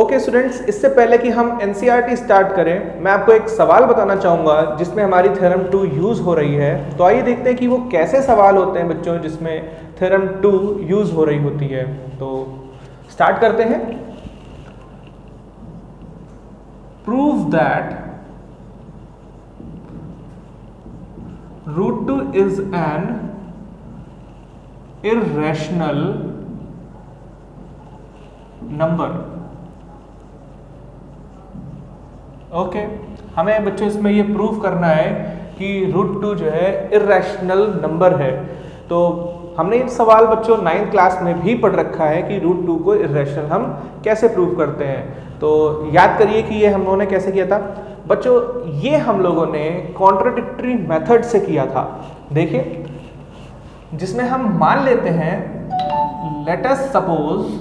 Okay students, इससे पहले कि हम एनसीईआरटी स्टार्ट करें, मैं आपको एक सवाल बताना चाहूँगा जिसमें हमारी थ्योरम 2 यूज़ हो रही है। तो आइए देखते हैं कि वो कैसे सवाल होते हैं बच्चों जिसमें थ्योरम 2 यूज़ हो रही होती है। तो स्टार्ट करते हैं। Prove that root 2 is an irrational number. Okay हमें बच्चों इसमें ये प्रूव करना है कि रूट 2 जो है इर्रेशनल नंबर है। तो हमने ये सवाल बच्चों 9th क्लास में भी पढ़ रखा है कि रूट 2 को इर्रेशनल हम कैसे प्रूव करते हैं। तो याद करिए कि ये हम लोगों ने कैसे किया था बच्चों। ये हम लोगों ने कॉन्ट्राडिक्टरी मेथड से किया था। देखिए, जिसमें हम मान लेते हैं, let us suppose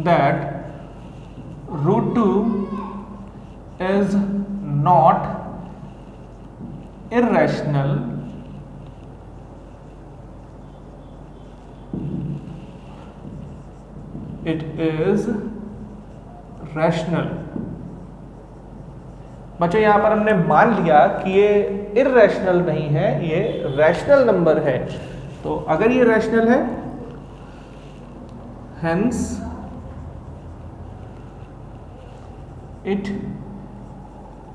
that root 2 is not irrational, it is rational। बच्चों यहाँ पर हमने मान लिया कि ये इर्रेशनल नहीं है, ये रैशनल नंबर है। तो अगर ये रैशनल है, hence it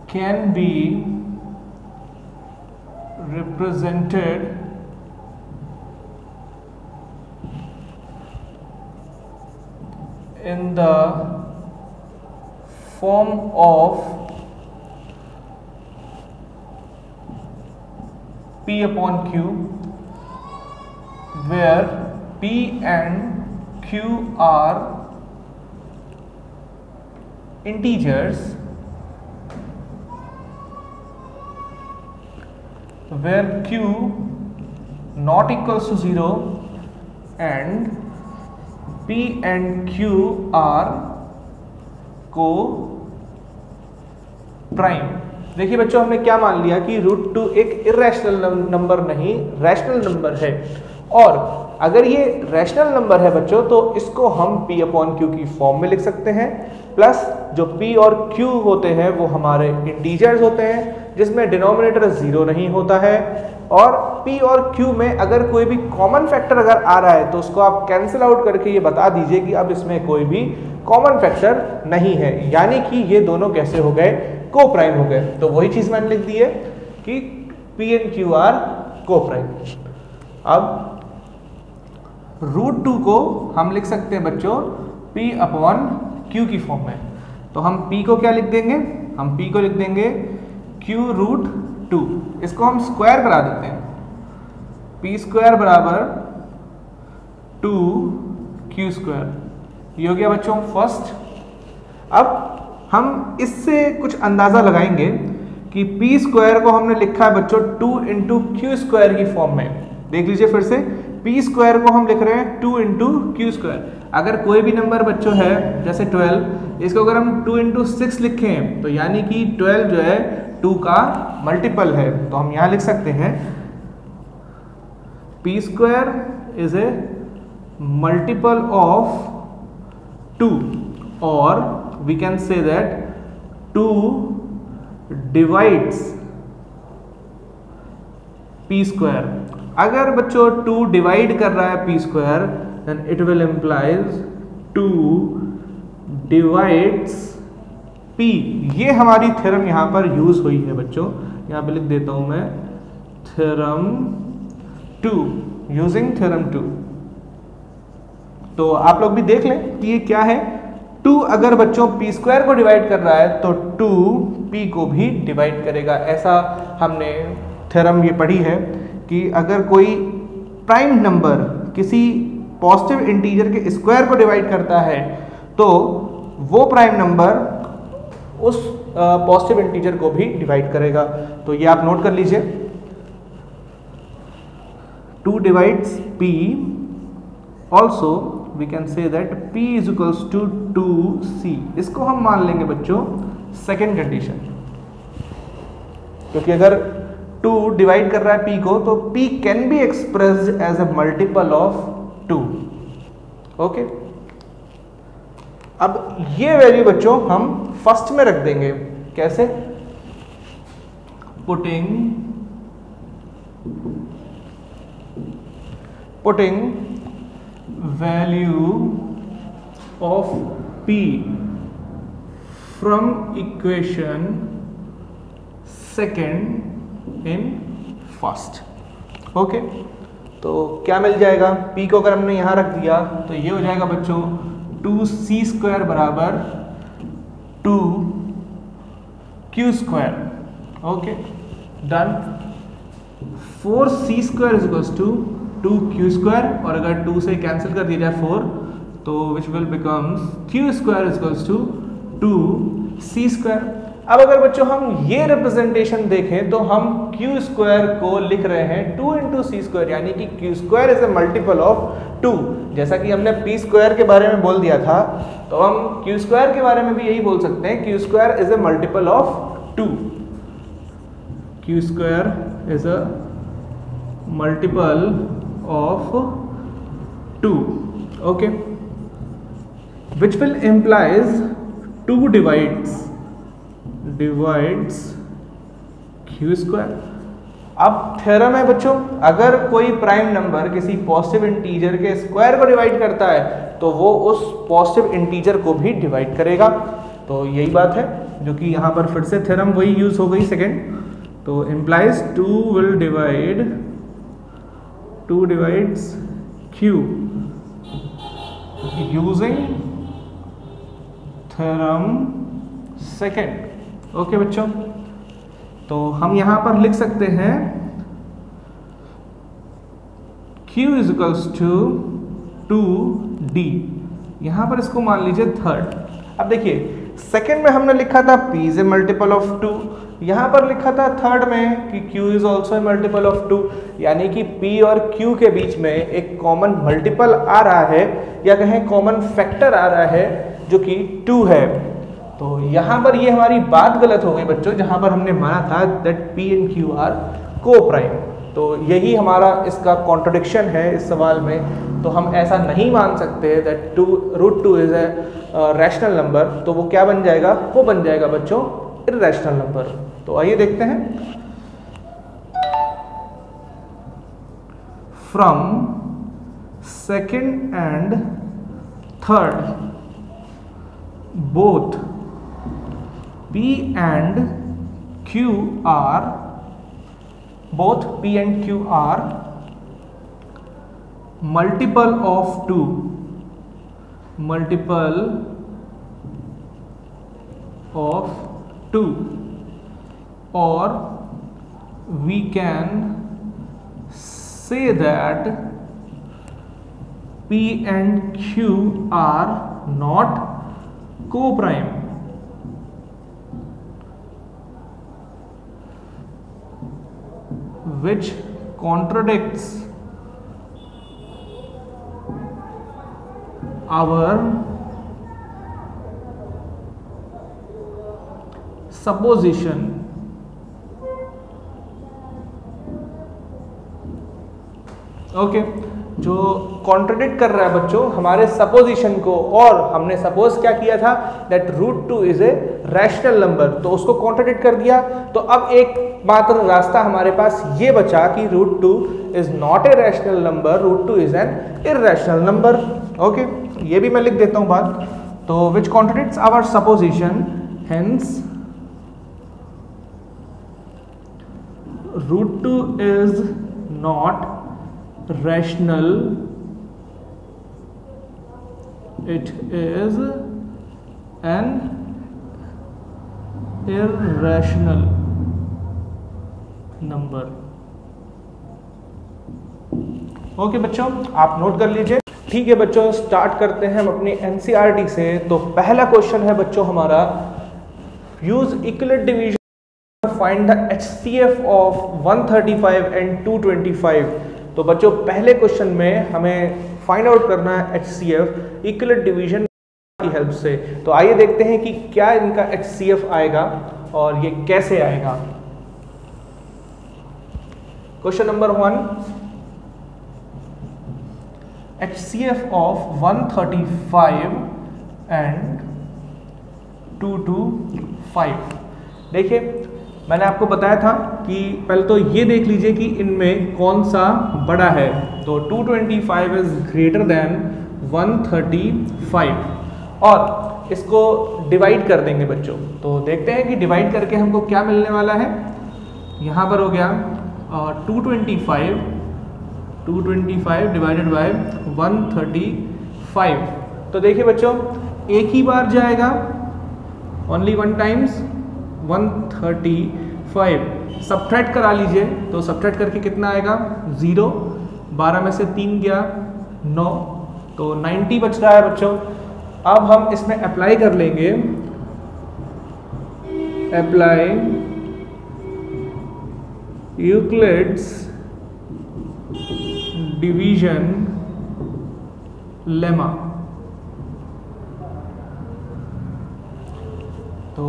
can be represented in the form of P upon Q, where P and Q are integers, where Q not equals to 0 and P and Q are co-prime। देखिए बच्चों, हमने क्या मान लिया कि रूट 2 एक irrational number नहीं, rational number है। और अगर ये रैशनल नंबर है बच्चों, तो इसको हम P अपॉन Q की फॉर्म में लिख सकते हैं। प्लस जो P और Q होते हैं वो हमारे इंटीजर्स होते हैं, जिसमें डिनोमिनेटर 0 नहीं होता है। और P और Q में अगर कोई भी कॉमन फैक्टर अगर आ रहा है तो उसको आप कैंसिल आउट करके ये बता दीजिए कि अब इसमें कोई भी कॉमन फैक्टर नहीं है, यानी कि ये दोनों कैसे हो गए, को प्राइम हो गए। तो वही चीज मैंने लिख दी है कि P एंड Q आर को प्राइम। अब रूट 2 को हम लिख सकते हैं बच्चों P अपॉन Q की फॉर्म में। तो हम P को क्या लिख देंगे, हम P को लिख देंगे Q रूट 2। इसको हम स्क्वायर करा देते हैं, P स्क्वायर बराबर 2Q स्क्वायर। ये हो गया बच्चों फर्स्ट। अब हम इससे कुछ अंदाजा लगाएंगे कि P स्क्वायर को हमने लिखा है बच्चों 2 इंटू Q स्क्वायर की फॉर्म में। देख लीजिए फिर से, P स्क्वायर को हम लिख रहे हैं 2 इंटू Q स्क्वायर। अगर कोई भी नंबर बच्चों है जैसे 12, इसको अगर हम 2 इंटू 6 लिखें तो यानी कि 12 जो है 2 का मल्टीपल है। तो हम यहाँ लिख सकते हैं P square is a multiple of 2, और we can say that 2 divides P square। अगर बच्चों 2 डिवाइड कर रहा है P square, then it will implies 2 divides P। ये हमारी थ्योरम यहाँ पर यूज हुई है बच्चों, यहाँ पे लिख देता हूं मैं थ्योरम 2, यूजिंग थ्योरम 2। तो आप लोग भी देख लें कि ये क्या है। 2 अगर बच्चों P स्क्वायर को डिवाइड कर रहा है तो 2 P को भी डिवाइड करेगा। ऐसा हमने थ्योरम ये पढ़ी है कि अगर कोई प्राइम नंबर किसी पॉजिटिव इंटीजर के स्क्वायर को डिवाइड करता है तो वो प्राइम नंबर उस पॉजिटिव इंटीजर को भी डिवाइड करेगा। तो ये आप नोट कर लीजिए, 2 divides P, also we can say that P is equals to 2C। इसको हम मान लेंगे बच्चों सेकेंड कंडीशन, क्योंकि अगर 2 डिवाइड कर रहा है P को तो P can be expressed as a multiple of 2। Okay, अब ये वैल्यू बच्चों हम फर्स्ट में रख देंगे। कैसे? Putting value of p from equation second in first. Okay, तो क्या मिल जाएगा? p को अगर हमने यहां रख दिया तो ये हो जाएगा बच्चों 2c² बराबर 2q²। Okay, done. 4c² is equals to 2q², और अगर 2 से कैंसिल कर दिया जाए 4, तो which will becomes q² is equals to 2c²। अब अगर बच्चों हम ये रिप्रेजेंटेशन देखें तो हम q² को लिख रहे हैं 2 × c², यानी कि q² is a multiple of 2। जैसा कि हमने p² के बारे में बोल दिया था, तो हम q² के बारे में भी यही बोल सकते हैं, q² is a multiple of 2। q² is a multiple of 2। Okay, which will implies 2 divides q²। अब थ्योरम है बच्चों, अगर कोई प्राइम नंबर किसी पॉजिटिव इंटीजर के स्क्वायर को डिवाइड करता है तो वो उस पॉजिटिव इंटीजर को भी डिवाइड करेगा। तो यही बात है जो कि यहाँ पर फिर से थ्योरम वही यूज हो गई सेकेंड। तो implies 2 divides q using theorem second. Okay बच्चों, तो हम यहां पर लिख सकते हैं q is equals to 2d, यहां पर इसको मान लीजिए थर्ड। अब देखिए सेकेंड में हमने लिखा था p is a multiple of 2, यहां पर लिखा था थर्ड में कि q is also a multiple of 2, यानी कि p और q के बीच में एक कॉमन मल्टीपल आ रहा है, या कहें कॉमन फैक्टर आ रहा है जो कि 2 है। तो यहां पर ये हमारी बात गलत हो गई बच्चों, जहां पर हमने माना था that p and q are coprime. तो यही हमारा इसका कॉन्ट्रडिक्शन है इस सवाल में। तो हम ऐसा नहीं मान सकते that √2 is a rational number. तो वो क्या बन जाएगा? वो बन जाएगा बच्चों इररेशनल नंबर। तो आइए देखते हैं। From second and third both p and q are multiple of 2, or we can say that p and q are not co-prime, which contradicts our supposition। Okay, जो कॉन्ट्रडिक्ट कर रहा है बच्चों हमारे सपोजिशन को, और हमने सपोज क्या किया था that √2 is a rational number, तो उसको कॉन्ट्रडिक्ट कर दिया। तो अब एक मात्र रास्ता हमारे पास ये बचा कि √2 is not a rational number, √2 is an irrational number. Okay, ये भी मैं लिख देता हूं बात। तो which contradicts our supposition, hence √2 is not rational, it is an irrational number। Okay बच्चों, आप नोट कर लीजिए। ठीक है बच्चों, स्टार्ट करते हैं हम अपनी एनसीईआरटी से। तो पहला क्वेश्चन है बच्चों हमारा, use Euclid division find the HCF of 135 and 225। तो बच्चों पहले क्वेश्चन में हमें फाइंड आउट करना है HCF इक्विलेट डिवीजन की हेल्प से। तो आइए देखते हैं कि क्या इनका HCF आएगा और ये कैसे आएगा। Question number 1, HCF of 135 and 225। देखिए मैंने आपको बताया था कि पहले तो ये देख लीजिए कि इनमें कौन सा बड़ा है। तो 225 इज ग्रेटर देन 135 और इसको डिवाइड कर देंगे बच्चों। तो देखते हैं कि डिवाइड करके हमको क्या मिलने वाला है। यहाँ पर हो गया 225 डिवाइडेड बाय 135। तो देखिए बच्चों एक ही बार जाएगा, ओनली वन टाइम्स 135। सब्ट्रैक्ट करा लीजिए, तो सब्ट्रैक्ट करके कितना आएगा 0, 12 में से 3 गया 9, तो 90 बच रहा है बच्चों। अब हम इसमें अप्लाई कर लेंगे, अप्लाई यूक्लिड्स डिवीजन लेमा। तो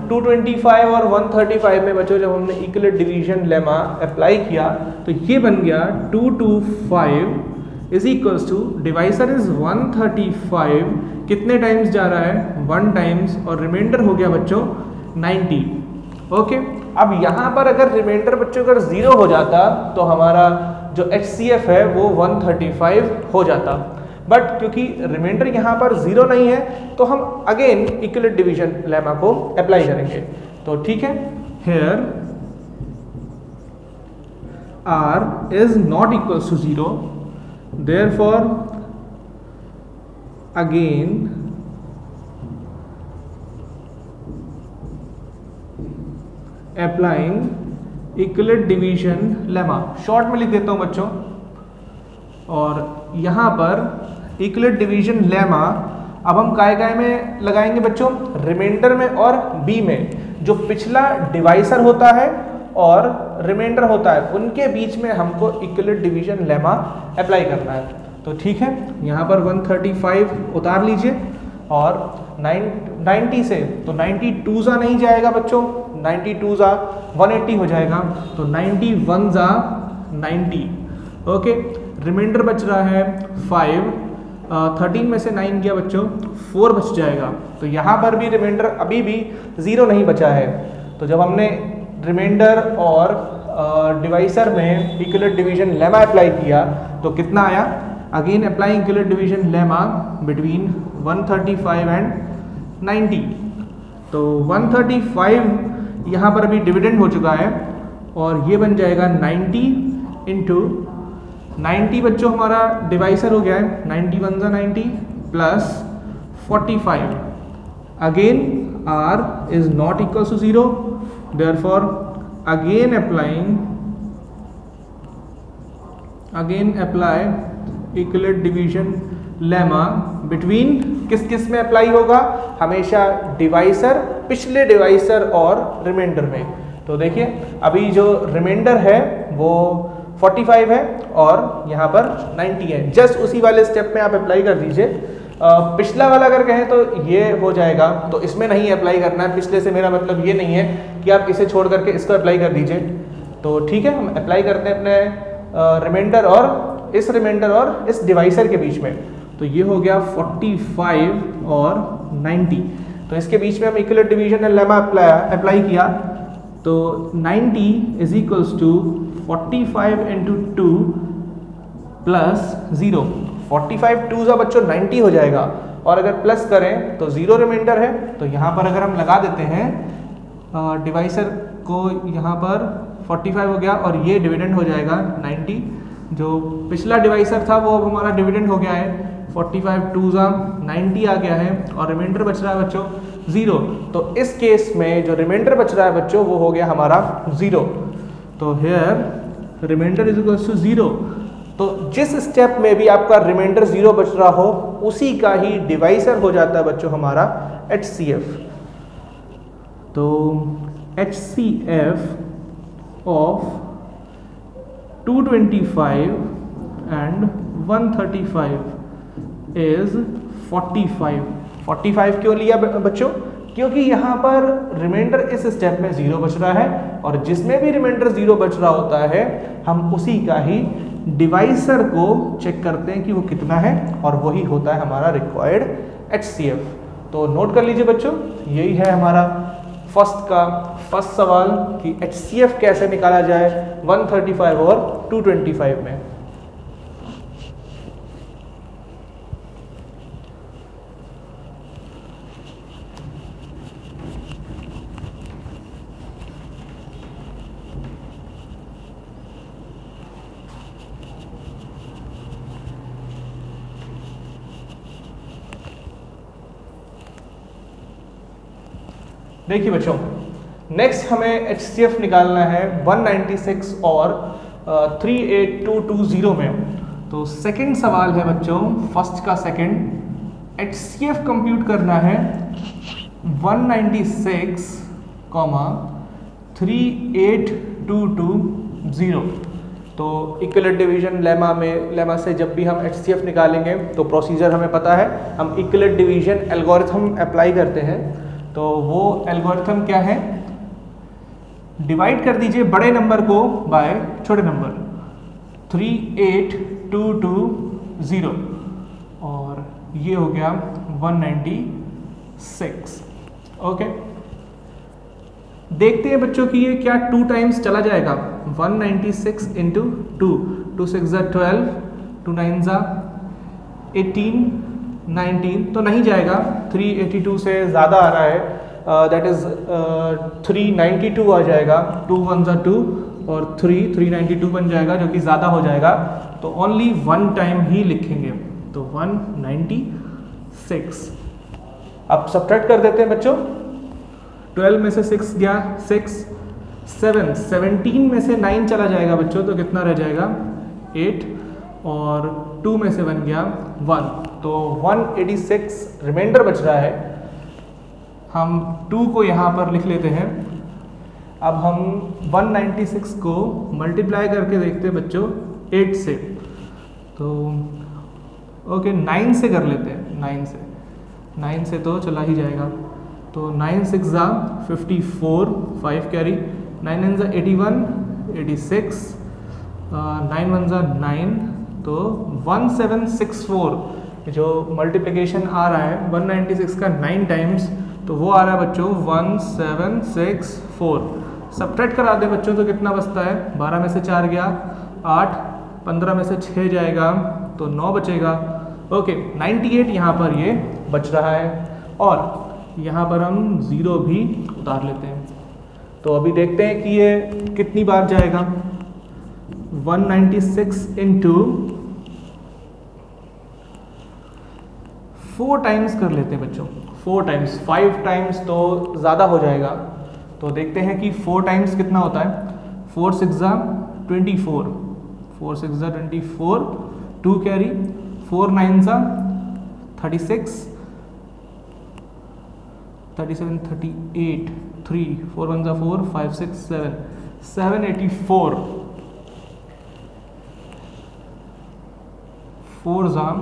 225 और 135 में बच्चों जब हमने यूक्लिड डिवीजन लेमा अप्लाई किया तो ये बन गया 225 is equals to, divisor is 135, कितने टाइम्स जा रहा है 1 टाइम्स, और रिमाइंडर हो गया बच्चों 90। ओके, अब यहाँ पर अगर रिमाइंडर बच्चों अगर 0 हो जाता तो हमारा जो HCF है वो 135 हो जाता, बट क्योंकि रिमाइंडर यहाँ पर 0 नहीं है तो हम अगेन यूक्लिड डिवीजन लेमा को अप्लाई करेंगे। तो ठीक है, here R is not equals to 0, therefore again applying Euclid division lemma. Short में लिख देता हूं बच्चों, और यहां पर यूक्लिड डिवीजन लेमा अब हम काय में लगाएंगे बच्चों, रिमाइंडर में और बी में। जो पिछला डिवाइसर होता है और रिमाइंडर होता है उनके बीच में हमको यूक्लिड डिवीजन लेमा अप्लाई करना है। तो ठीक है, यहाँ पर 135 उतार लीजिए और 90 से तो 92 ज़ा नहीं जाएगा बच्चों, 92 ज़ा 180 हो जाएगा, तो 91 ज़ा 90। ओके, रिमाइंडर बच रहा है 5, 13 में से 9 गया बच्चों, 4 बच जाएगा। तो यहाँ पर भी रिमाइंडर अभी भी 0 नहीं बचा है। तो जब हमने रिमाइंडर और डिवाइसर में यूक्लिड डिवीजन लेमा अप्लाई किया तो कितना आया, again apply Euclid division lemma between 135 and 90। तो 135 यहाँ पर अभी डिविडेंड हो चुका है और ये बन जाएगा 90 इंटू 90 बच्चों हमारा डिवाइसर हो गया है, 91 ज़ा 90 plus 45। Again R is not equal to 0, therefore again apply Euclid division lemma between, किस किस में अप्लाई होगा, हमेशा डिवाइसर, पिछले डिवाइसर और रिमाइंडर में। तो देखिए अभी जो रिमाइंडर है वो 45 है और यहाँ पर 90 है, जस्ट उसी वाले स्टेप में आप अप्लाई कर दीजिए। पिछला वाला अगर कहें तो ये हो जाएगा, तो इसमें नहीं अप्लाई करना है। पिछले से मेरा मतलब ये नहीं है कि आप इसे छोड़ करके इसको अप्लाई कर दीजिए। तो ठीक है, हम अप्लाई करते हैं अपने रिमाइंडर और इस रिमाइंडर और इस डिवाइसर के बीच में। तो ये हो गया 45 और 90, तो इसके बीच में हम यूक्लिड डिवीजन लेमा अप्लाई किया। तो 90 is equals to 45 into 2 plus 0, 45 2 ज़ा बच्चों 90 हो जाएगा, और अगर प्लस करें तो 0 रिमाइंडर है। तो यहाँ पर अगर हम लगा देते हैं डिवाइसर को, यहाँ पर 45 हो गया और ये डिविडेंड हो जाएगा 90। जो पिछला डिवाइसर था वो अब हमारा डिविडेंड हो गया है, 45 2 ज़ा 90 आ गया है और रिमाइंडर बच रहा है बच्चों 0। तो इस केस में जो रिमाइंडर बच रहा है बच्चों वो हो गया हमारा 0। तो here remainder is equal to 0। तो जिस स्टेप में भी आपका रिमाइंडर 0 बच रहा हो उसी का ही डिवाइसर हो जाता है बच्चों हमारा HCF। तो HCF ऑफ 225 एंड 135 इज 45। 45 क्यों लिया बच्चों? क्योंकि यहाँ पर रिमाइंडर इस स्टेप में 0 बच रहा है और जिसमें भी रिमाइंडर 0 बच रहा होता है हम उसी का ही डिवाइसर को चेक करते हैं कि वो कितना है, और वही होता है हमारा रिक्वायर्ड HCF। तो नोट कर लीजिए बच्चों, यही है हमारा फर्स्ट सवाल कि HCF कैसे निकाला जाए 135 और 225 में। देखिए बच्चों, नेक्स्ट हमें HCF निकालना है 196 और 38220 में। तो सेकंड सवाल है बच्चों, फर्स्ट का सेकंड, HCF कंप्यूट करना है 196, 38220। तो इक्विवेलेंट डिवीजन लेमा से जब भी हम HCF निकालेंगे तो प्रोसीजर हमें पता है, हम इक्विवेलेंट डिवीजन एल्गोरिथम अप्लाई करते हैं। तो वो एल्गोरिथम क्या है, डिवाइड कर दीजिए बड़े नंबर को बाय छोटे नंबर 38220 और ये हो गया 196। ओके, देखते हैं बच्चों कि ये क्या 2 टाइम्स चला जाएगा। 196 इंटू 2, 2 6 12, 2 9 18, 19 तो नहीं जाएगा, 382 से ज़्यादा आ रहा है, दैट इज़ 392 आ जाएगा, 2 1 2 और 392 बन जाएगा, जो कि ज़्यादा हो जाएगा। तो ओनली 1 टाइम ही लिखेंगे, तो 196। अब सब्ट्रैक्ट कर देते हैं बच्चों, 12 में से 6 गया 6, 7, 17 में से 9 चला जाएगा बच्चों, तो कितना रह जाएगा 8, और 2 में से 1 गया 1, तो 186 रिमाइंडर बच रहा है। हम 2 को यहाँ पर लिख लेते हैं। अब हम 196 को मल्टीप्लाई करके देखते हैं बच्चों 8 से, तो ओके 9 से कर लेते हैं, 9 से तो चला ही जाएगा। तो 9 6 54, 5 कैरी, 9 9 81, 86, 9 1 9, तो 1764 जो मल्टीप्लिकेशन आ रहा है 196 का 9 टाइम्स, तो वो आ रहा है बच्चों 1764। सब्ट्रैक्ट करा दे बच्चों तो कितना बचता है, 12 में से 4 गया 8, 15 में से 6 जाएगा तो 9 बचेगा। ओके, 98 यहाँ पर ये बच रहा है, और यहाँ पर हम 0 भी उतार लेते हैं। तो अभी देखते हैं कि ये कितनी बार जाएगा। 196 इंटू 4 टाइम्स कर लेते हैं बच्चों, 4 टाइम्स, 5 टाइम्स तो ज़्यादा हो जाएगा। तो देखते हैं कि 4 टाइम्स कितना होता है। 4 6 24, 4 6 24, 2 कैरी, 4 9 36, 37 38, 3 4 1 4, 5 6 7, 784, 4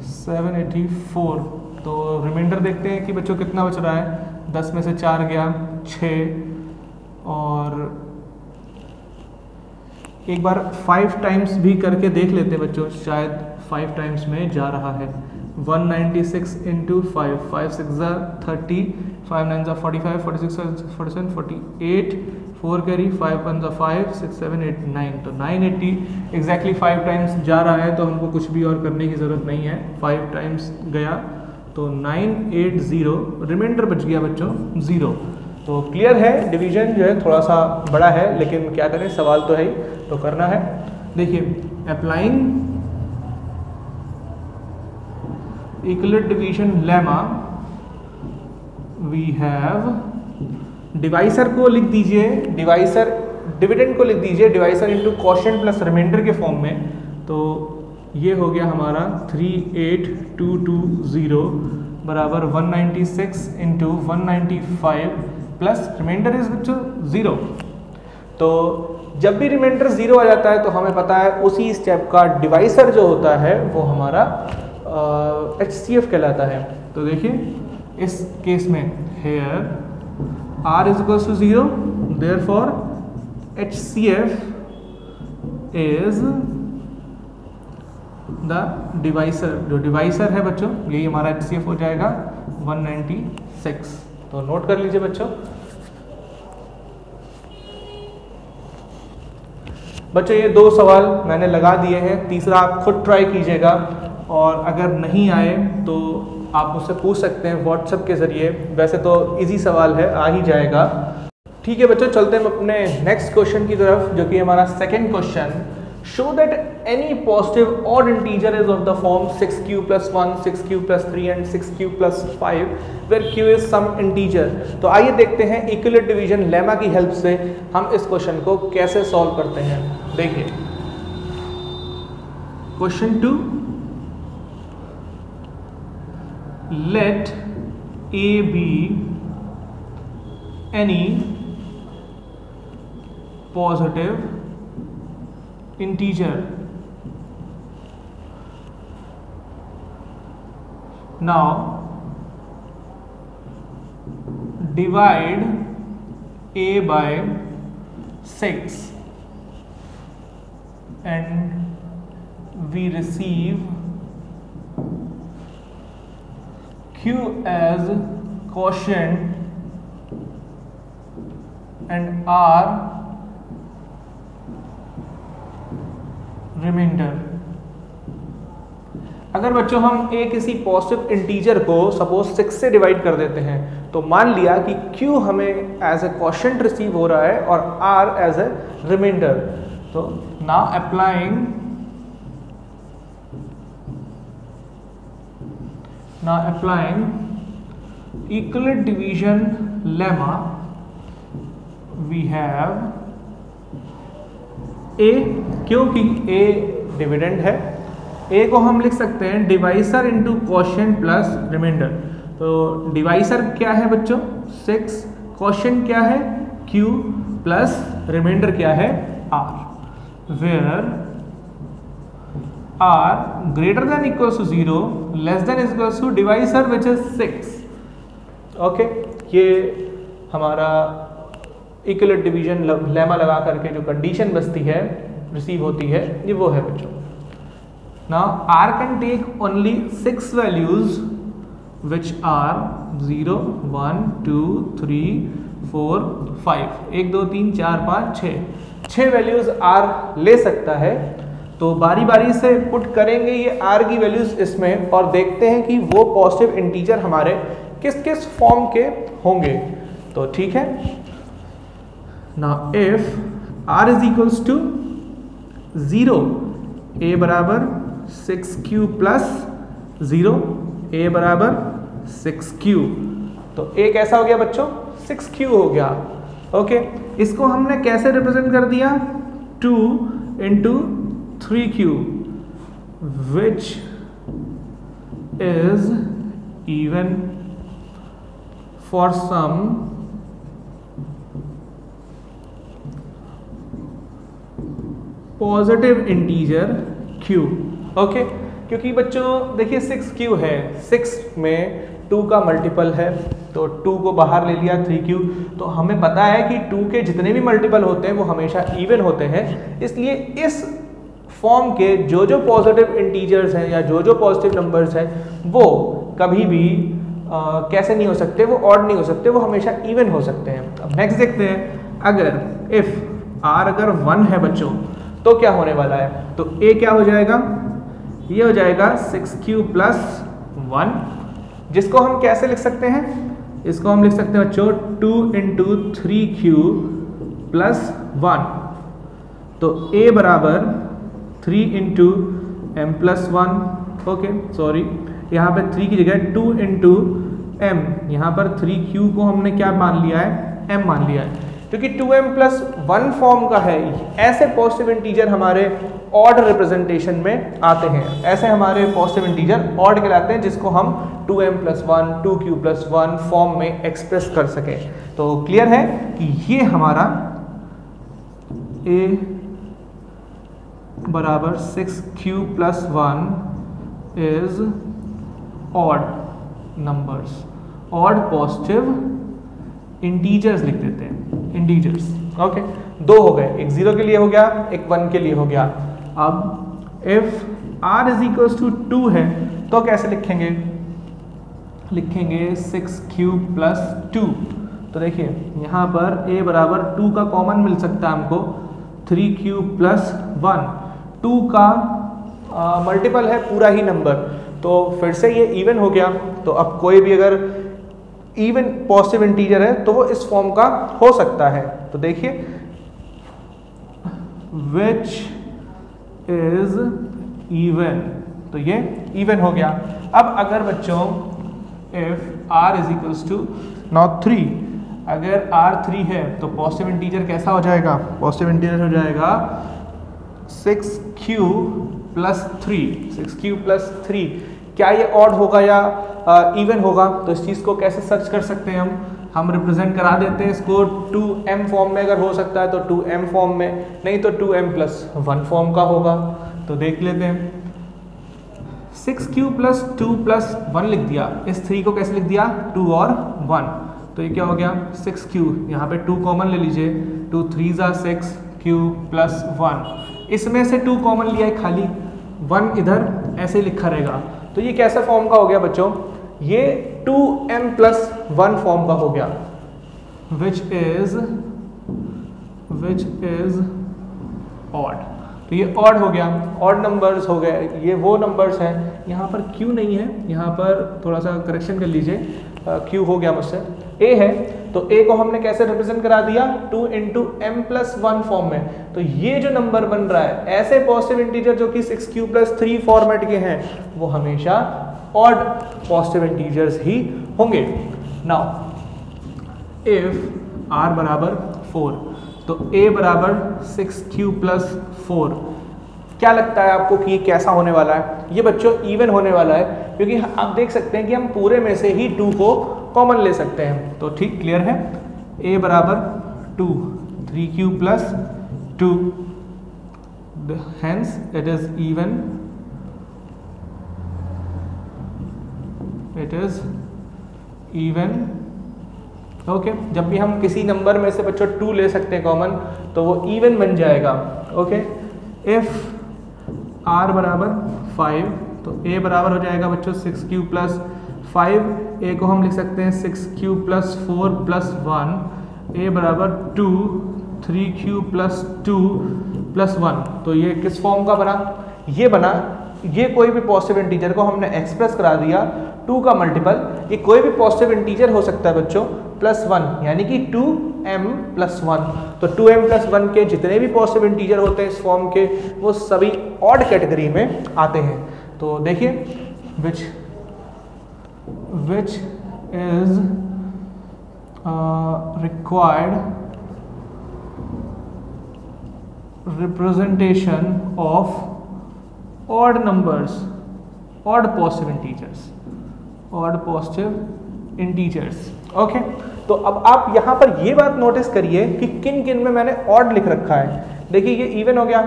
784। तो रिमाइंडर देखते हैं कि बच्चों कितना बच रहा है। 10 में से 4 गया 6, और एक बार 5 टाइम्स भी करके देख लेते हैं बच्चों, शायद 5 टाइम्स में जा रहा है। 196 इंटू 5, 5 6 30, 5 9 45, 46 47 48, 4 कैरी, 5 1 5, 6 7 8 9, तो 980 एग्जैक्टली 5 टाइम्स जा रहा है। तो हमको कुछ भी और करने की ज़रूरत नहीं है, 5 टाइम्स गया तो 980, रिमाइंडर बच गया बच्चों 0। तो क्लियर है, डिवीजन जो है थोड़ा सा बड़ा है, लेकिन क्या करें, सवाल तो है ही, तो करना है। देखिए, applying equivalent division lemma, we have, divisor को लिख दीजिए, डिवाइसर डिविडेंड को लिख दीजिए divisor into quotient plus remainder के फॉर्म में। तो ये हो गया हमारा 38220 बराबर 196 इंटू 195 प्लस रिमाइंडर इज बच्चों 0। तो जब भी रिमाइंडर 0 आ जाता है तो हमें पता है उसी स्टेप का डिवाइसर जो होता है वो हमारा HCF कहलाता है। तो देखिए इस केस में here R is equals to 0, therefore HCF is the divisor. जो डिवाइसर है बच्चों यही हमारा HCF हो जाएगा 196। तो नोट कर लीजिए बच्चों। बच्चों ये 2 सवाल मैंने लगा दिए हैं, तीसरा आप खुद ट्राई कीजिएगा और अगर नहीं आए तो आप मुझसे पूछ सकते हैं व्हाट्सएप के ज़रिए। वैसे तो इजी सवाल है, आ ही जाएगा। ठीक है बच्चों, चलते हैं अपने नेक्स्ट क्वेश्चन की तरफ, जो कि हमारा second question. Show that any positive odd integer is of the form 6q + 1, 6q + 3 and 6q + 5 where q is some integer. तो आइए देखते हैं इक्विलेट डिवीजन लेमा की हेल्प से हम इस क्वेश्चन को कैसे सॉल्व करते हैं। देखिए question 2, let a be any positive integer. Now divide a by 6 and we receive q as quotient and r remainder. अगर बच्चों हम किसी पॉजिटिव इंटीजर को सपोज 6 से डिवाइड कर देते हैं, तो मान लिया कि q हमें एज ए क्वोशिएंट रिसीव हो रहा है और r एज ए रिमाइंडर। तो now applying equivalent division lemma, we have a, क्योंकि a डिविडेंड है, a को हम लिख सकते हैं divisor into quotient plus remainder. तो डिवाइसर क्या है बच्चों 6, क्वोशिएंट क्या है q प्लस रिमाइंडर क्या है r, where r greater than equals to 0 less than equals to divisor which is 6। Okay, ये हमारा इक्विलेट डिवीजन लेमा लगा करके जो कंडीशन बचती है रिसीव होती है, ये वो है बच्चों। Now r can take only 6 values which are 0 1 2 3 4 5, 1 2 3 4 5 6 values r ले सकता है। तो बारी बारी से पुट करेंगे ये r की वैल्यूज इसमें और देखते हैं कि वो पॉजिटिव इंटीजर हमारे किस किस फॉर्म के होंगे। तो ठीक है, now if r is equals to 0, a बराबर 6q प्लस 0, a बराबर 6q। तो a कैसा हो गया बच्चों 6q हो गया। ओके, इसको हमने कैसे रिप्रेजेंट कर दिया 2 into 3q which is even for some positive integer q। Okay, क्योंकि बच्चों देखिए 6q है, 6 में 2 का मल्टीपल है, तो 2 को बाहर ले लिया 3q। तो हमें पता है कि 2 के जितने भी मल्टीपल होते हैं वो हमेशा इवन होते हैं, इसलिए इस फॉर्म के जो जो पॉजिटिव इंटीजर्स हैं या जो जो पॉजिटिव नंबर्स हैं वो कभी भी कैसे नहीं हो सकते, वो ऑड नहीं हो सकते, वो हमेशा इवन हो सकते हैं। अब नेक्स्ट देखते हैं, अगर इफ r अगर 1 है बच्चों तो क्या होने वाला है। तो a क्या हो जाएगा, ये हो जाएगा 6q प्लस 1, जिसको हम कैसे लिख सकते हैं, इसको हम लिख सकते हैं बच्चों 2 इंटू 3q प्लस 1। तो a बराबर 3 into m plus 1। Okay sorry, यहाँ पे 3 की जगह 2 इंटू एम, यहाँ पर 3q को हमने क्या मान लिया है m मान लिया है, क्योंकि 2m प्लस 1 फॉर्म का है। ऐसे पॉजिटिव इंटीजर हमारे ऑड रिप्रेजेंटेशन में आते हैं, ऐसे हमारे पॉजिटिव इंटीजर ऑड कहलाते हैं, जिसको हम 2m plus 1 2q plus 1 form में एक्सप्रेस कर सकें। तो क्लियर है कि ये हमारा a बराबर 6q plus 1 is odd numbers, odd positive integers लिख देते हैं, इंटीजर्स। ओके, दो हो गए, एक 0 के लिए हो गया, एक 1 के लिए हो गया। अब if r is equals to 2 है तो कैसे लिखेंगे? लिखेंगे 6 क्यूब प्लस 2। तो देखिए यहाँ पर a बराबर 2 का कॉमन मिल सकता है हमको, 3 क्यूब प्लस 1, 2 का मल्टीपल है पूरा ही नंबर, तो फिर से ये इवन हो गया। तो अब कोई भी अगर इवन पॉजिटिव इंटीजर है तो वो इस फॉर्म का हो सकता है। तो देखिए विच इज इवन, तो ये इवन हो गया। अब अगर बच्चों if r is equals to not 3, अगर r 3 है तो पॉजिटिव इंटीजर कैसा हो जाएगा? पॉजिटिव इंटीजर हो जाएगा 6 क्यूब प्लस 3, 6 क्यूब प्लस 3। क्या ये ऑड होगा या इवन होगा? तो इस चीज़ को कैसे सर्च कर सकते हैं हम रिप्रेजेंट करा देते हैं इसको 2m फॉर्म में, अगर हो सकता है तो 2m फॉर्म में, नहीं तो 2m प्लस 1 फॉर्म का होगा। तो देख लेते हैं, 6 क्यूब प्लस 2 प्लस 1 लिख दिया, इस 3 को कैसे लिख दिया? 2 और 1, तो ये क्या हो गया? 6 क्यूब, यहाँ पे 2 कॉमन ले लीजिए, 2 3 ज़ा 6 क्यूब प्लस 1, इसमें से 2 कॉमन लिया है खाली, 1 इधर ऐसे ही लिखा रहेगा। तो ये कैसा फॉर्म का हो गया बच्चों? ये 2m प्लस 1 फॉर्म का हो गया, विच इज ऑड। तो ये ऑड हो गया, ऑड नंबर्स हो गए, ये वो नंबर्स हैं। यहाँ पर q नहीं है, यहाँ पर थोड़ा सा करेक्शन कर लीजिए, q हो गया मुझसे, a है, तो a को हमने कैसे रिप्रेजेंट करा दिया? 2 इंटू m प्लस 1 फॉर्म में। तो ये जो नंबर बन रहा है, ऐसे पॉजिटिव इंटीजर जो कि 6 क्यूब प्लस 3 फॉर्मेट के हैं, वो हमेशा ऑड पॉजिटिव इंटीजर्स ही होंगे। नाउ इफ r बराबर 4, तो a बराबर 6 क्यूब प्लस 4, क्या लगता है आपको कि ये कैसा होने वाला है? ये बच्चों इवन होने वाला है, क्योंकि आप देख सकते हैं कि हम पूरे में से ही 2 को कॉमन ले सकते हैं। तो ठीक क्लियर है, a बराबर 2, 3 cube plus 2, hence it is even, it is even. Okay, जब भी हम किसी नंबर में से बच्चों 2 ले सकते हैं कॉमन, तो वो इवन बन जाएगा। ओके, इफ r बराबर 5, तो a बराबर हो जाएगा बच्चों 6 क्यूब प्लस 5, a को हम लिख सकते हैं 6 क्यूब प्लस 4 प्लस 1, a बराबर 2, 3 क्यूब प्लस 2 प्लस 1। तो ये किस फॉर्म का बना? ये बना, ये कोई भी पॉजिटिव इंटीजर को हमने एक्सप्रेस करा दिया 2 का मल्टीपल, ये कोई भी पॉजिटिव इंटीजर हो सकता है बच्चों, प्लस 1, यानी कि 2m प्लस 1। तो 2m प्लस 1 के जितने भी पॉजिटिव इंटीजर होते हैं इस फॉर्म के, वो सभी ऑड कैटेगरी में आते हैं। तो देखिए which is required representation of odd numbers, odd positive integers. Okay, तो अब आप यहाँ पर ये बात नोटिस करिए कि किन किन में मैंने ऑड लिख रखा है। देखिए ये इवन हो गया,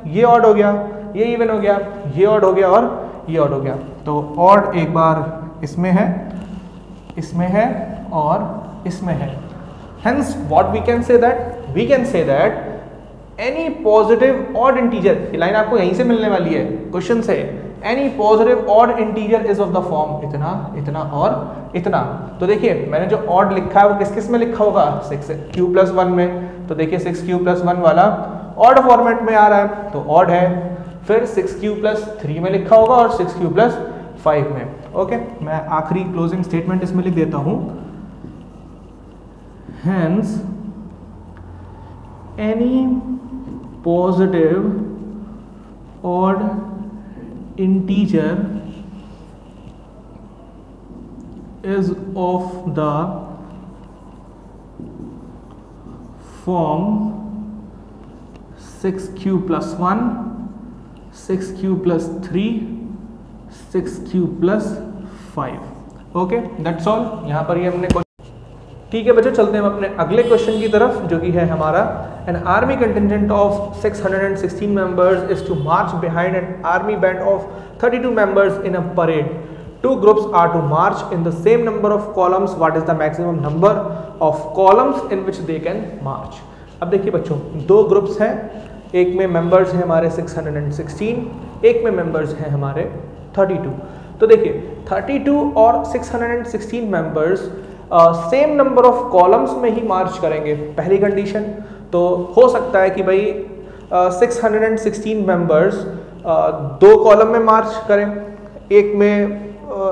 ये ऑड हो गया, ये इवन हो गया, ये ऑड हो गया और ये ऑड हो गया। तो ऑड एक बार इसमें है, इसमें है और इसमें है। Hence what we can say that? We can say that any positive odd integer, ये लाइन आपको यहीं से मिलने वाली है क्वेश्चन से, any positive odd integer is of the form इतना, इतना और इतना। तो देखिए मैंने जो odd लिखा है वो किस किस में लिखा होगा? 6 क्यूब प्लस 1 में। तो देखिए 6 क्यूब प्लस 1 वाला odd फॉर्मेट में आ रहा है, तो odd है। फिर 6 क्यूब प्लस 3 में लिखा होगा और 6 क्यूब प्लस 5 में। ओके, मैं आखिरी क्लोजिंग स्टेटमेंट इसमें लिख देता हूँ। Hence any positive odd integer is of the form 6 cube plus 1, 6 cube plus 3, 6 cube plus 5। Okay, that's all. यहाँ पर ये हमने ठीक है बच्चों, चलते हैं हम अपने अगले क्वेश्चन की तरफ, जो कि है हमारा an army contingent of 616 members is to march behind an army band of 32 members in a parade. Two groups are to march in the same number of columns. What is the maximum number of columns in which they can march? अब देखिए बच्चों, दो groups हैं, एक में members हैं हमारे 616, एक में मेंबर्स हैं हमारे 32। तो देखिए 32 और 616 members same number of columns में ही मार्च करेंगे, पहली कंडीशन। तो हो सकता है कि भाई 616 मेंबर्स दो कॉलम में मार्च करें, एक में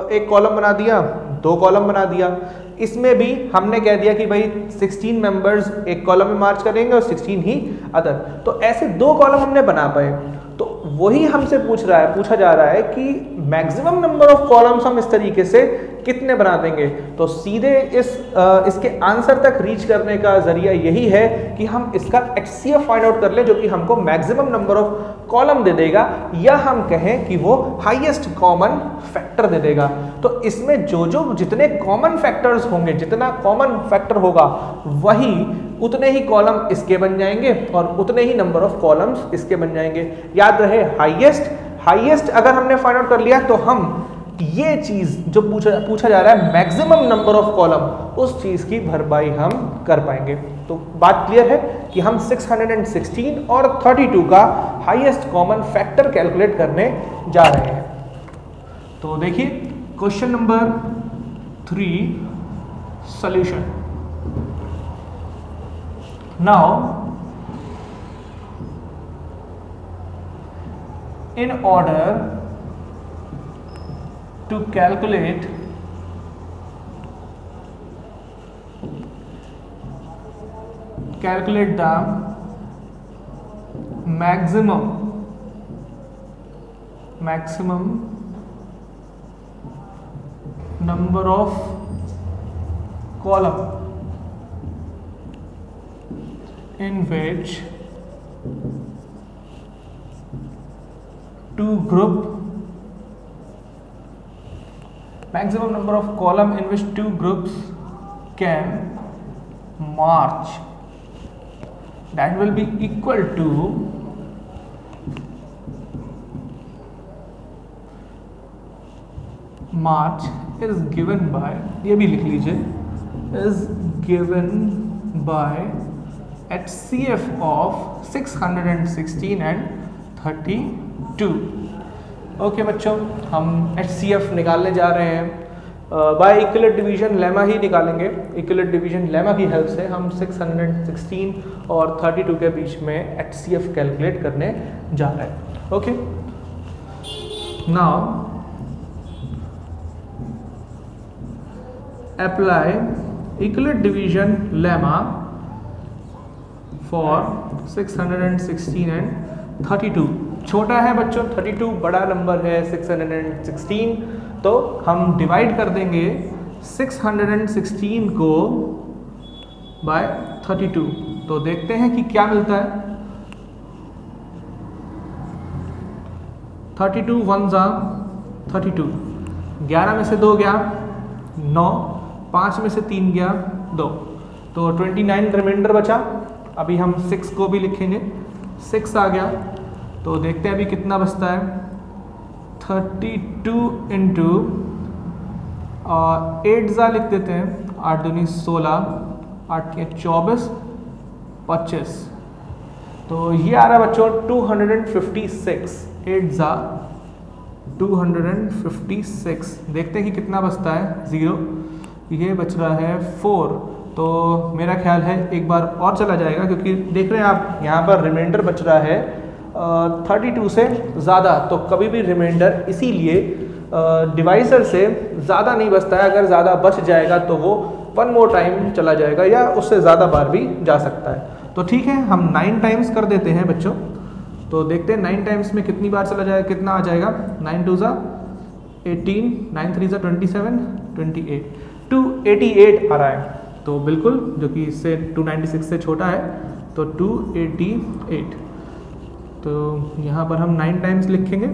एक कॉलम बना दिया, दो कॉलम बना दिया। इसमें भी हमने कह दिया कि भाई 16 मेंबर्स एक कॉलम में मार्च करेंगे और 16 ही अदर। तो ऐसे दो कॉलम हमने बना पाए। तो वही हमसे पूछा जा रहा है कि मैक्सिमम नंबर ऑफ कॉलम्स हम इस तरीके से कितने बना देंगे। तो सीधे इसके आंसर तक रीच करने का जरिया यही है कि हम इसका HCF फाइंड आउट कर लें, जो कि हमको मैक्सिमम नंबर ऑफ कॉलम दे देगा, या हम कहें कि वो हाईएस्ट कॉमन फैक्टर दे देगा। तो इसमें जो जितने कॉमन फैक्टर्स होंगे, जितना कॉमन फैक्टर होगा, वही उतने ही कॉलम इसके बन जाएंगे और उतने ही नंबर ऑफ कॉलम्स इसके बन जाएंगे। याद रहे, हाईएस्ट अगर हमने फाइंड आउट कर लिया तो हम ये चीज जो पूछा जा रहा है मैक्सिमम नंबर ऑफ कॉलम, उस चीज की भरपाई हम कर पाएंगे। तो बात क्लियर है कि हम 616 और 32 का हाईएस्ट कॉमन फैक्टर कैलकुलेट करने जा रहे हैं। तो देखिए question number 3 solution. Now in order to calculate the maximum number of column in which maximum number of column in which two groups can march, that will be equal to march is given by, ये भी लिख लीजिए, is given by HCF of 616 and 32। Okay बच्चों, हम HCF निकालने जा रहे हैं। बाय इक्विलेट डिवीजन लेमा ही निकालेंगे। इक्विलेट डिवीजन लेमा की हेल्प से हम 616 और 32 के बीच में HCF कैलकुलेट करने जा रहे हैं। Okay, now apply Euclid division lemma for 616 and 32। छोटा है बच्चों 32, बड़ा नंबर है 616। तो हम डिवाइड कर देंगे 616 को बाय 32। तो देखते हैं कि क्या मिलता है। 32 1 जा 32, 11 में से 2 गया 9, 5 में से 3 गया 2, तो 29 रिमाइंडर बचा। अभी हम 6 को भी लिखेंगे, 6 आ गया। तो देखते हैं अभी कितना बचता है। 32 इंटू 8 जा लिख देते हैं, 8 दूनी 16, 8 के 24, 25। तो ये आ रहा है बच्चों 256। 8 जा 256। देखते हैं कि कितना बचता है। 0, ये बच रहा है 4। तो मेरा ख्याल है एक बार और चला जाएगा, क्योंकि देख रहे हैं आप यहाँ पर रिमाइंडर बच रहा है 32 से ज़्यादा। तो कभी भी रिमाइंडर इसीलिए डिवाइसर से ज़्यादा नहीं बचता है। अगर ज़्यादा बच जाएगा तो वो 1 मोर टाइम चला जाएगा या उससे ज़्यादा बार भी जा सकता है। तो ठीक है, हम 9 टाइम्स कर देते हैं बच्चों। तो देखते हैं 9 टाइम्स में कितनी बार चला जाएगा, कितना आ जाएगा। 9 2 जा 18, 9 3 जा 27, 28, 288 आ रहा है। तो बिल्कुल, जो कि इससे 296 से छोटा है, तो 288। तो यहाँ पर हम 9 टाइम्स लिखेंगे।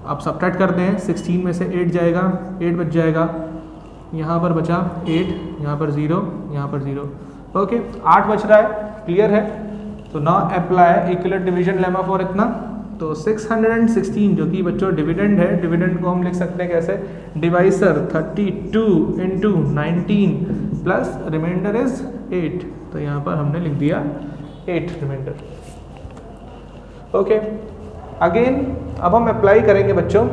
अब सब्ट्रैक्ट करते हैं, 16 में से 8 जाएगा, 8 बच जाएगा। यहाँ पर बचा 8, यहाँ पर 0, यहाँ पर 0। ओके, 8 बच रहा है, क्लियर है। तो now apply Euclid division lemma for इतना। तो 616 जो कि बच्चों डिविडेंड है, डिविडेंड को हम लिख सकते हैं कैसे, divisor 32 into 19 plus remainder is 8। तो यहाँ पर हमने लिख दिया 8 रिमाइंडर। ओके, अगेन अब हम अप्लाई करेंगे बच्चों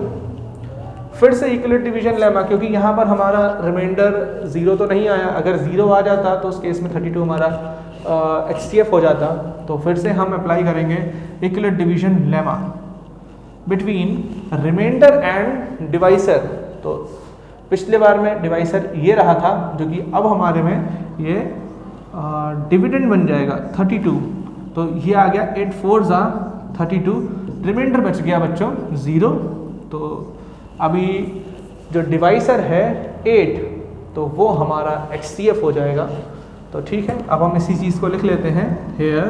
फिर से इक्विलेट डिवीजन लेमा, क्योंकि यहाँ पर हमारा रिमाइंडर 0 तो नहीं आया। अगर 0 आ जाता तो उस केस में 32 हमारा HCF हो जाता। तो फिर से हम अप्लाई करेंगे Euclid division lemma between remainder and divisor. तो पिछले बार में डिवाइसर ये रहा था, जो कि अब हमारे में ये डिविडेंड बन जाएगा 32। तो ये आ गया 8 4 32, रिमाइंडर बच गया बच्चों 0। तो अभी जो डिवाइसर है 8, तो वो हमारा HCF हो जाएगा। तो ठीक है, अब हम इसी चीज़ को लिख लेते हैं, हेयर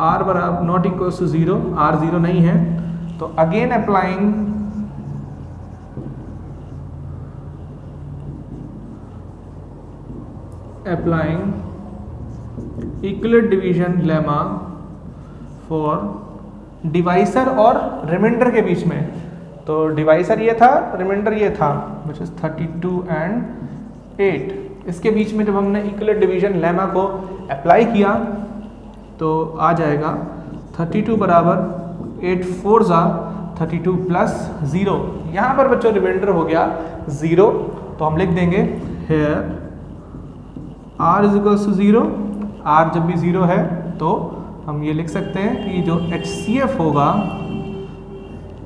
r बराबर नॉट इक्वल्स टू 0, r 0 नहीं है। तो again applying Euclid division lemma for divisor और रिमाइंडर के बीच में। तो डिवाइसर ये था, रिमाइंडर ये था, विच इज 32 एंड 8। इसके बीच में जब हमने इक्विलेट डिवीजन लेमा को अप्लाई किया तो आ जाएगा 32 बराबर 8 4 32 प्लस 0। यहाँ पर बच्चों रिमाइंडर हो गया 0, तो हम लिख देंगे here r is equals to 0। r जब भी 0 है तो हम ये लिख सकते हैं कि जो HCF होगा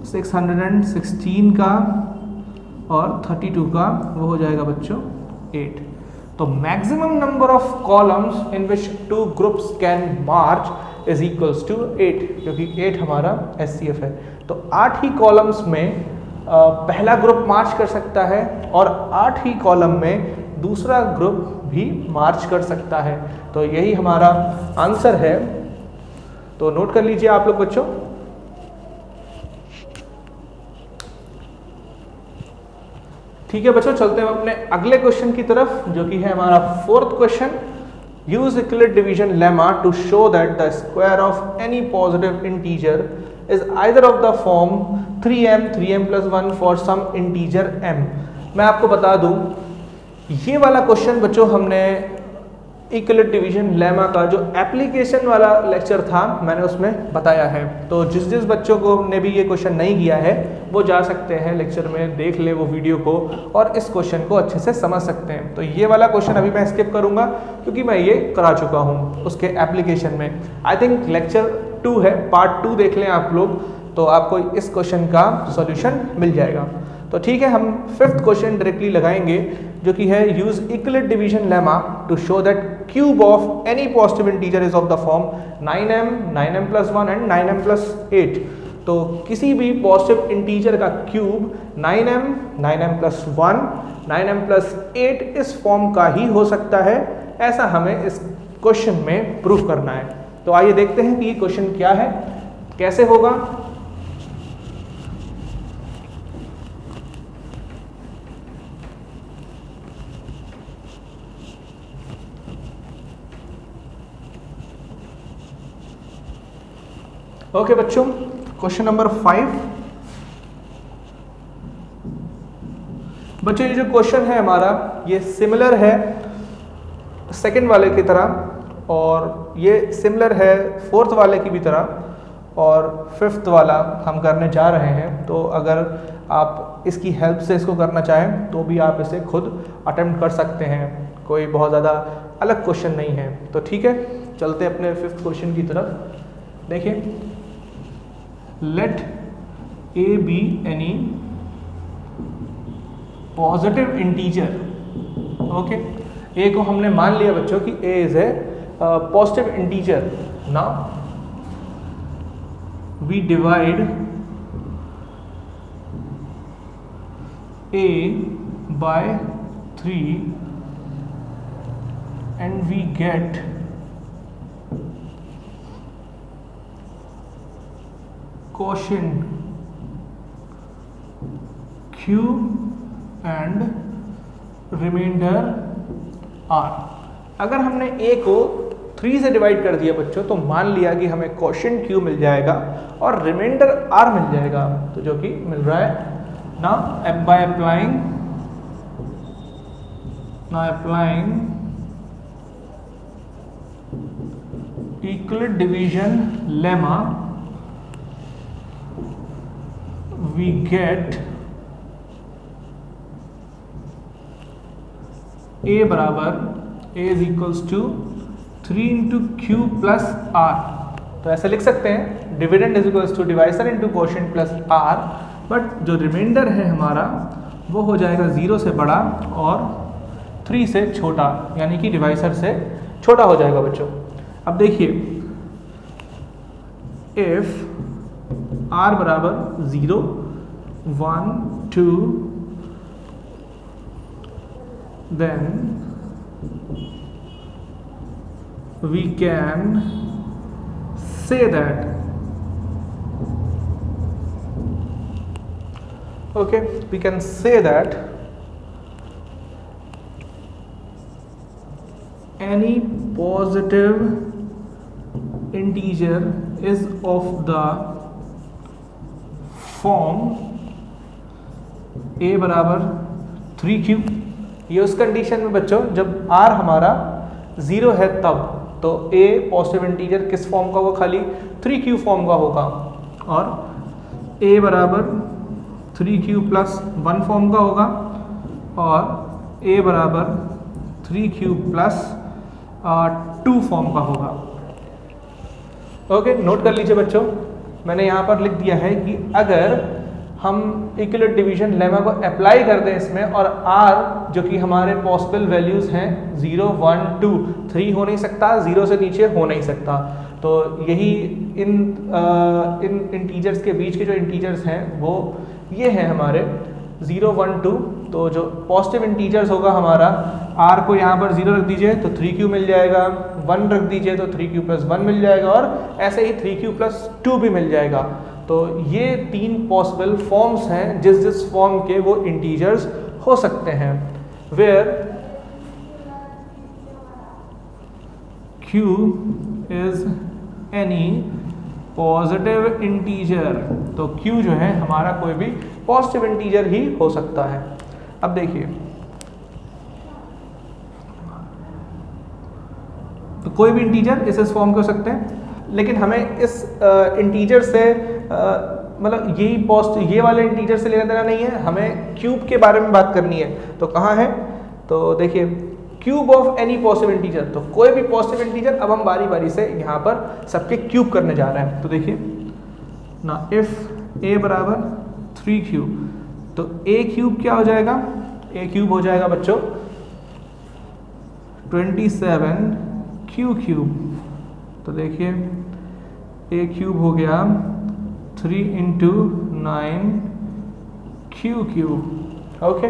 616 का और 32 का, वो हो जाएगा बच्चों 8। तो maximum number of columns in which 2 groups can march is equals to 8, क्योंकि 8 हमारा HCF है। तो 8 ही कॉलम्स में पहला ग्रुप मार्च कर सकता है और 8 ही कॉलम में दूसरा ग्रुप भी मार्च कर सकता है। तो यही हमारा आंसर है। तो नोट कर लीजिए आप लोग बच्चों। ठीक है बच्चों, चलते हैं अपने अगले क्वेश्चन की तरफ, जो कि है हमारा 4th question. Use Euclid division lemma to show that the square of any positive integer is either of the form 3m 3m plus 1 for some integer m। मैं आपको बता दूं, ये वाला क्वेश्चन बच्चों हमने इक्विलेट डिवीजन लेमा का जो एप्लीकेशन वाला लेक्चर था मैंने उसमें बताया है। तो जिस बच्चों को ने भी ये क्वेश्चन नहीं किया है वो जा सकते हैं लेक्चर में, देख ले वो वीडियो को और इस क्वेश्चन को अच्छे से समझ सकते हैं। तो ये वाला क्वेश्चन अभी मैं स्किप करूंगा क्योंकि मैं ये करा चुका हूँ उसके एप्लीकेशन में। आई थिंक लेक्चर 2 है, पार्ट 2 देख लें आप लोग, तो आपको इस क्वेश्चन का सॉल्यूशन मिल जाएगा। तो ठीक है, हम 5th क्वेश्चन डायरेक्टली लगाएंगे, जो कि है use Euclid division lemma to show that cube of any positive integer is of the form 9m 9m plus 1 and 9m plus 8। तो किसी भी पॉजिटिव इंटीजर का cube 9m 9m plus 1 9m plus 8 इस form का ही हो सकता है, ऐसा हमें इस क्वेश्चन में प्रूफ करना है। तो आइए देखते हैं कि ये क्वेश्चन क्या है, कैसे होगा। ओके बच्चों, क्वेश्चन नंबर 5। बच्चों ये जो क्वेश्चन है हमारा ये सिमिलर है सेकंड वाले की तरह और ये सिमिलर है 4th वाले की भी तरह और 5th वाला हम करने जा रहे हैं। तो अगर आप इसकी हेल्प से इसको करना चाहें तो भी आप इसे खुद अटेम्प्ट कर सकते हैं, कोई बहुत ज़्यादा अलग क्वेश्चन नहीं है। तो ठीक है, चलते अपने 5th क्वेश्चन की तरफ। देखिए, let a be any positive integer। Okay, a को हमने मान लिया बच्चों कि a is a positive integer। now we divide a by 3 and we get quotient q and remainder r। अगर हमने a को 3 से डिवाइड कर दिया बच्चों तो मान लिया कि हमें क्वोशिएंट q मिल जाएगा और रिमाइंडर r मिल जाएगा, तो जो कि मिल रहा है ना by applying Euclid division lemma, we get a बराबर a is equals to 3 into q plus r. तो ऐसे लिख सकते हैं dividend is equals to divisor into quotient plus r, but जो रिमाइंडर है हमारा वो हो जाएगा 0 से बड़ा और 3 से छोटा, यानी कि डिवाइसर से छोटा हो जाएगा बच्चों। अब देखिए इफ आर बराबर 0 1 2 then we can say that we can say that any positive integer is of the form a बराबर 3q। ये उस कंडीशन में बच्चों जब r हमारा 0 है तब, तो a पॉजिटिव इंटीजर किस फॉर्म का होगा, खाली 3q फॉर्म का होगा, और a बराबर 3q प्लस 1 फॉर्म का होगा, और a बराबर 3q प्लस 2 फॉर्म का होगा। ओके, नोट कर लीजिए बच्चों, मैंने यहाँ पर लिख दिया है कि अगर हम यूक्लिड डिवीजन लेमा को अप्लाई कर दें इसमें, और r जो कि हमारे पॉसिबल वैल्यूज़ हैं 0 1 2 3 हो नहीं सकता, 0 से नीचे हो नहीं सकता, तो यही इन इंटीजर्स के बीच के जो इंटीजर्स हैं वो ये हैं हमारे 0 1 2। तो जो पॉजिटिव इंटीजर्स होगा हमारा, r को यहाँ पर 0 रख दीजिए तो 3q मिल जाएगा, 1 रख दीजिए तो 3q प्लस 1 मिल जाएगा, और ऐसे ही 3q प्लस 2 भी मिल जाएगा। तो ये 3 पॉसिबल फॉर्म्स हैं जिस फॉर्म के वो इंटीजर्स हो सकते हैं, where q is any positive integer. तो q जो है हमारा कोई भी पॉजिटिव इंटीजर ही हो सकता है। अब देखिए, तो कोई भी इंटीजर इस फॉर्म के हो सकते हैं, लेकिन हमें इस इंटीजर से मतलब ये वाले इंटीजर से लेना देना नहीं है, हमें क्यूब के बारे में बात करनी है। तो कहाँ है, तो देखिए cube of any positive integer, तो कोई भी पॉजिटिव इंटीजर अब हम बारी बारी से यहाँ पर सबके क्यूब करने जा रहे हैं। तो देखिए ना, इफ a बराबर 3q, तो a क्यूब क्या हो जाएगा, a क्यूब हो जाएगा बच्चों 27q क्यूब। तो देखिए a क्यूब हो गया 3 इंटू 9q क्यूब। ओके,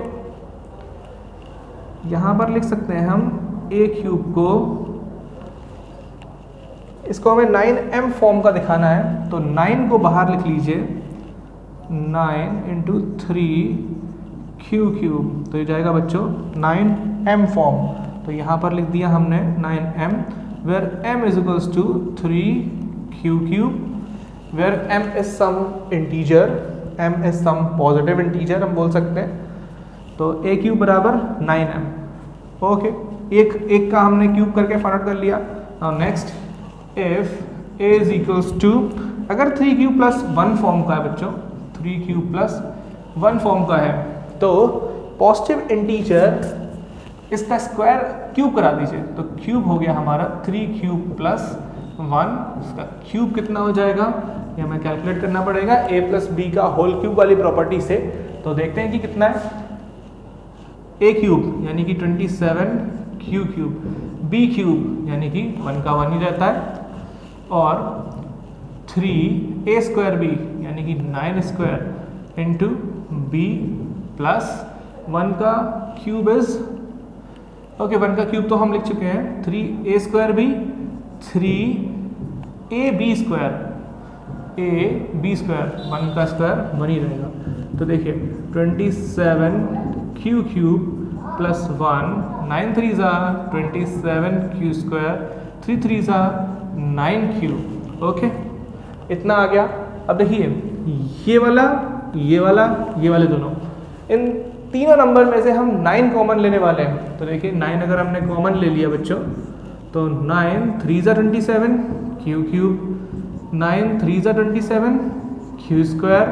यहाँ पर लिख सकते हैं हम a क्यूब को, इसको हमें 9m फॉर्म का दिखाना है, तो 9 को बाहर लिख लीजिए, 9 इंटू 3q क्यूब, तो ये जाएगा बच्चों 9m फॉर्म। तो यहाँ पर लिख दिया हमने 9m, where m is equals to 3q cube, where m is some integer, m is some positive integer हम बोल सकते हैं। तो a क्यूब बराबर 9m। ओके, एक का हमने क्यूब करके फाइंड आउट कर लिया। Now next, if a is equals to, अगर 3q प्लस 1 फॉर्म का है बच्चों, 3q प्लस 1 फॉर्म का है, तो पॉजिटिव इंटीजर इसका स्क्वायर क्यूब करा दीजिए, तो क्यूब हो गया हमारा 3q प्लस 1, इसका क्यूब कितना हो जाएगा, ये हमें कैलकुलेट करना पड़ेगा a प्लस बी का होल क्यूब वाली प्रॉपर्टी से। तो देखते हैं कि कितना है, a क्यूब यानी कि 27q क्यूब, b क्यूब यानी कि 1 का 1 ही रहता है, और 3a स्क्वायर b यानी कि 9 स्क्वायर इंटू b प्लस 1 का क्यूब इज, ओके 1 का क्यूब तो हम लिख चुके हैं, 3a square b, 3ab square, ab square, 1 का स्क्वायर 1 ही रहेगा। तो देखिए 27q क्यूब प्लस 1, 9 3 ज़ा 27q स्क्वायर, 3 3 ज़ा 9q। ओके, इतना आ गया। अब देखिए ये वाला, ये वाला, ये वाले दोनों, इन तीनों नंबर में से हम 9 कॉमन लेने वाले हैं। तो देखिए 9 अगर हमने कॉमन ले लिया बच्चों, तो 9 3 ज़ा 27 क्यू क्यूब, 9 3 ज़ा 27 क्यू स्क्वायर,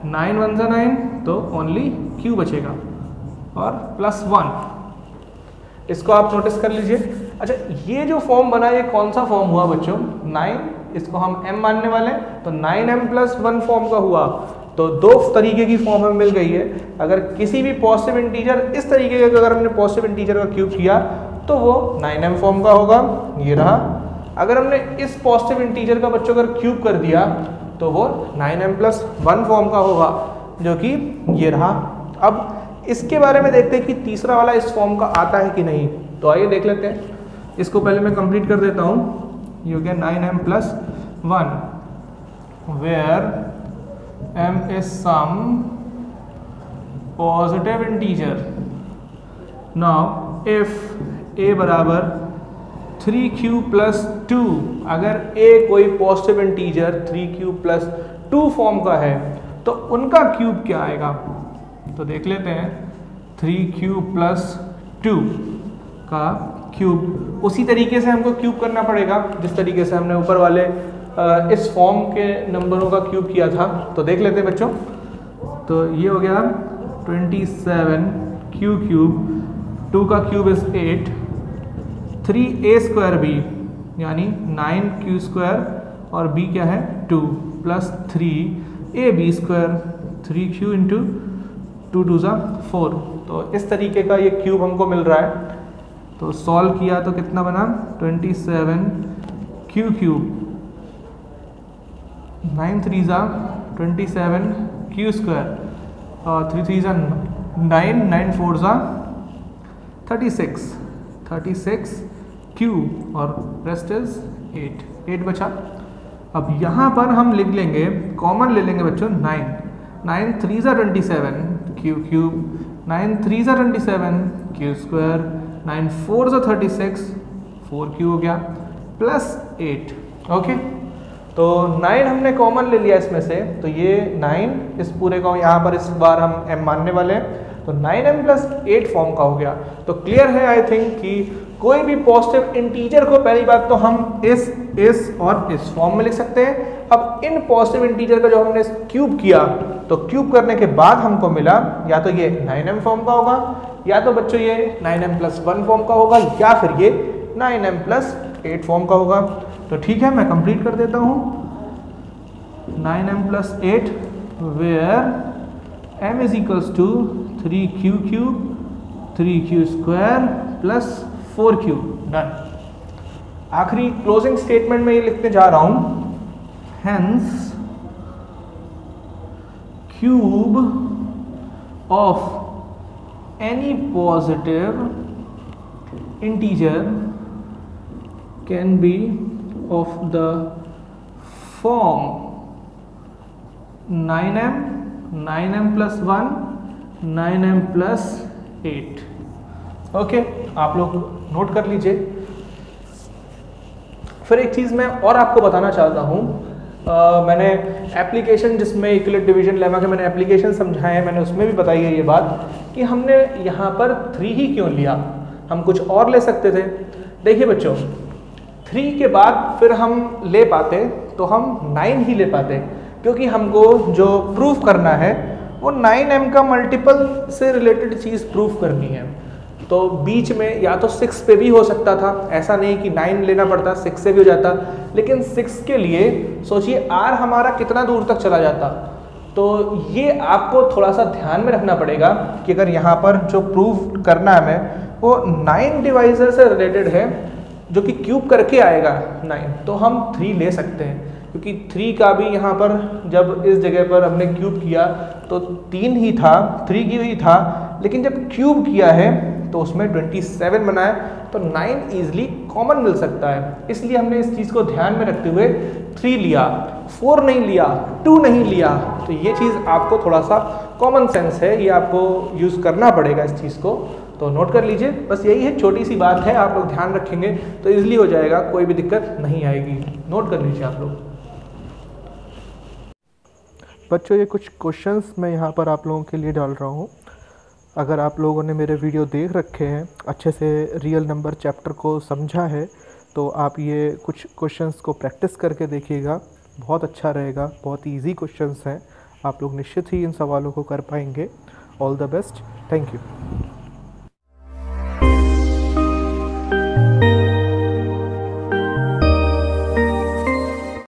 9 1 ज़ा 9 तो ओनली क्यू बचेगा और +1। इसको आप नोटिस कर लीजिए। अच्छा, ये जो फॉर्म बना ये कौन सा फॉर्म हुआ बच्चों? 9, इसको हम m मानने वाले हैं तो 9m+1 फॉर्म का हुआ। तो दो तरीके की फॉर्म हमें मिल गई है। अगर किसी भी पॉजिटिव इंटीजर इस तरीके का अगर हमने पॉजिटिव इंटीजर का क्यूब किया तो वो 9m फॉर्म का होगा, ये रहा। अगर हमने इस पॉजिटिव इंटीजर का बच्चों अगर क्यूब कर दिया तो वो 9m+1 फॉर्म का होगा, जो कि ये रहा। अब इसके बारे में देखते हैं कि तीसरा वाला इस फॉर्म का आता है कि नहीं। तो आइए देख लेते हैं। इसको पहले मैं कंप्लीट कर देता हूँ। You get 9m+1 where m is some positive integer. Now if a बराबर 3q + 2, अगर a कोई पॉजिटिव इंटीजर 3q + 2 फॉर्म का है तो उनका क्यूब क्या आएगा? तो देख लेते हैं। 3q + 2 का क्यूब उसी तरीके से हमको क्यूब करना पड़ेगा जिस तरीके से हमने ऊपर वाले इस फॉर्म के नंबरों का क्यूब किया था। तो देख लेते हैं बच्चों। तो ये हो गया 27q क्यूब, 2 का क्यूब इज 8, 3a² b यानी 9q² और b क्या है 2 + 3ab², 3q × 2 2 ज़ा 4। तो इस तरीके का ये क्यूब हमको मिल रहा है। तो सॉल्व किया तो कितना बना? 27q क्यूब, 9 3 ज़ा 27 q स्क्वायर और 3 3 ज़ा 9, 9 4 ज़ा 36 q और रेस्ट इज 8 बचा। अब यहाँ पर हम लिख लेंगे, कॉमन ले लेंगे बच्चों 9 3 ज़ा 27 q क्यूब, 9 3 ज़ा 27 q स्क्वायर, 9 4 ज़ा 36 4q हो गया +8। ओके, तो 9 हमने कॉमन ले लिया इसमें से, तो ये 9 इस पूरे को यहाँ पर इस बार हम m मानने वाले हैं तो 9m+8 फॉर्म का हो गया। तो क्लियर है आई थिंक कि कोई भी पॉजिटिव इंटीजर को पहली बात तो हम इस और इस फॉर्म में लिख सकते हैं। अब इन पॉजिटिव इंटीजर का जो हमने क्यूब किया तो क्यूब करने के बाद हमको मिला या तो ये 9m फॉर्म का होगा या तो बच्चों ये 9m+1 फॉर्म का होगा या फिर ये 9m+8 फॉर्म का होगा। तो ठीक है, मैं कंप्लीट कर देता हूँ। 9m+8 where m = 3q cube, 3q square + 4q। Done. आखिरी क्लोजिंग स्टेटमेंट में ये लिखने जा रहा हूँ, hence cube of any positive integer can be of the form 9m, 9m+1, 9m+8। Okay, आप लोग नोट कर लीजिए। फिर एक चीज़ मैं और आपको बताना चाहता हूँ। मैंने एप्लीकेशन जिसमें यूक्लिड डिवीजन लेमा के मैंने एप्लीकेशन समझाए हैं, मैंने उसमें भी बताई है ये बात कि हमने यहाँ पर 3 ही क्यों लिया, हम कुछ और ले सकते थे। देखिए बच्चों, 3 के बाद फिर हम ले पाते तो हम 9 ही ले पाते, क्योंकि हमको जो प्रूफ करना है वो 9m का मल्टीपल से रिलेटेड चीज़ प्रूफ करनी है। तो बीच में या तो 6 पे भी हो सकता था, ऐसा नहीं कि 9 लेना पड़ता, 6 से भी हो जाता। लेकिन 6 के लिए सोचिए r हमारा कितना दूर तक चला जाता। तो ये आपको थोड़ा सा ध्यान में रखना पड़ेगा कि अगर यहाँ पर जो प्रूफ करना है हमें वो 9 डिवाइजर से रिलेटेड है जो कि क्यूब करके आएगा 9, तो हम 3 ले सकते हैं। क्योंकि 3 का भी यहाँ पर जब इस जगह पर हमने क्यूब किया तो 3 ही था, 3 की ही था, लेकिन जब क्यूब किया है तो उसमें 27 बनाया तो 9 ईजिली कॉमन मिल सकता है। इसलिए हमने इस चीज़ को ध्यान में रखते हुए 3 लिया, 4 नहीं लिया, 2 नहीं लिया। तो ये चीज़ आपको थोड़ा सा कॉमन सेंस है, ये आपको यूज़ करना पड़ेगा इस चीज़ को। तो नोट कर लीजिए, बस यही है, छोटी सी बात है, आप लोग ध्यान रखेंगे तो इजीली हो जाएगा, कोई भी दिक्कत नहीं आएगी। नोट कर लीजिए आप लोग। बच्चों, ये कुछ क्वेश्चंस मैं यहाँ पर आप लोगों के लिए डाल रहा हूँ। अगर आप लोगों ने मेरे वीडियो देख रखे हैं, अच्छे से रियल नंबर चैप्टर को समझा है, तो आप ये कुछ क्वेश्चंस को प्रैक्टिस करके देखिएगा, बहुत अच्छा रहेगा, बहुत इजी क्वेश्चंस हैं, आप लोग निश्चित ही इन सवालों को कर पाएंगे। All the best, thank you.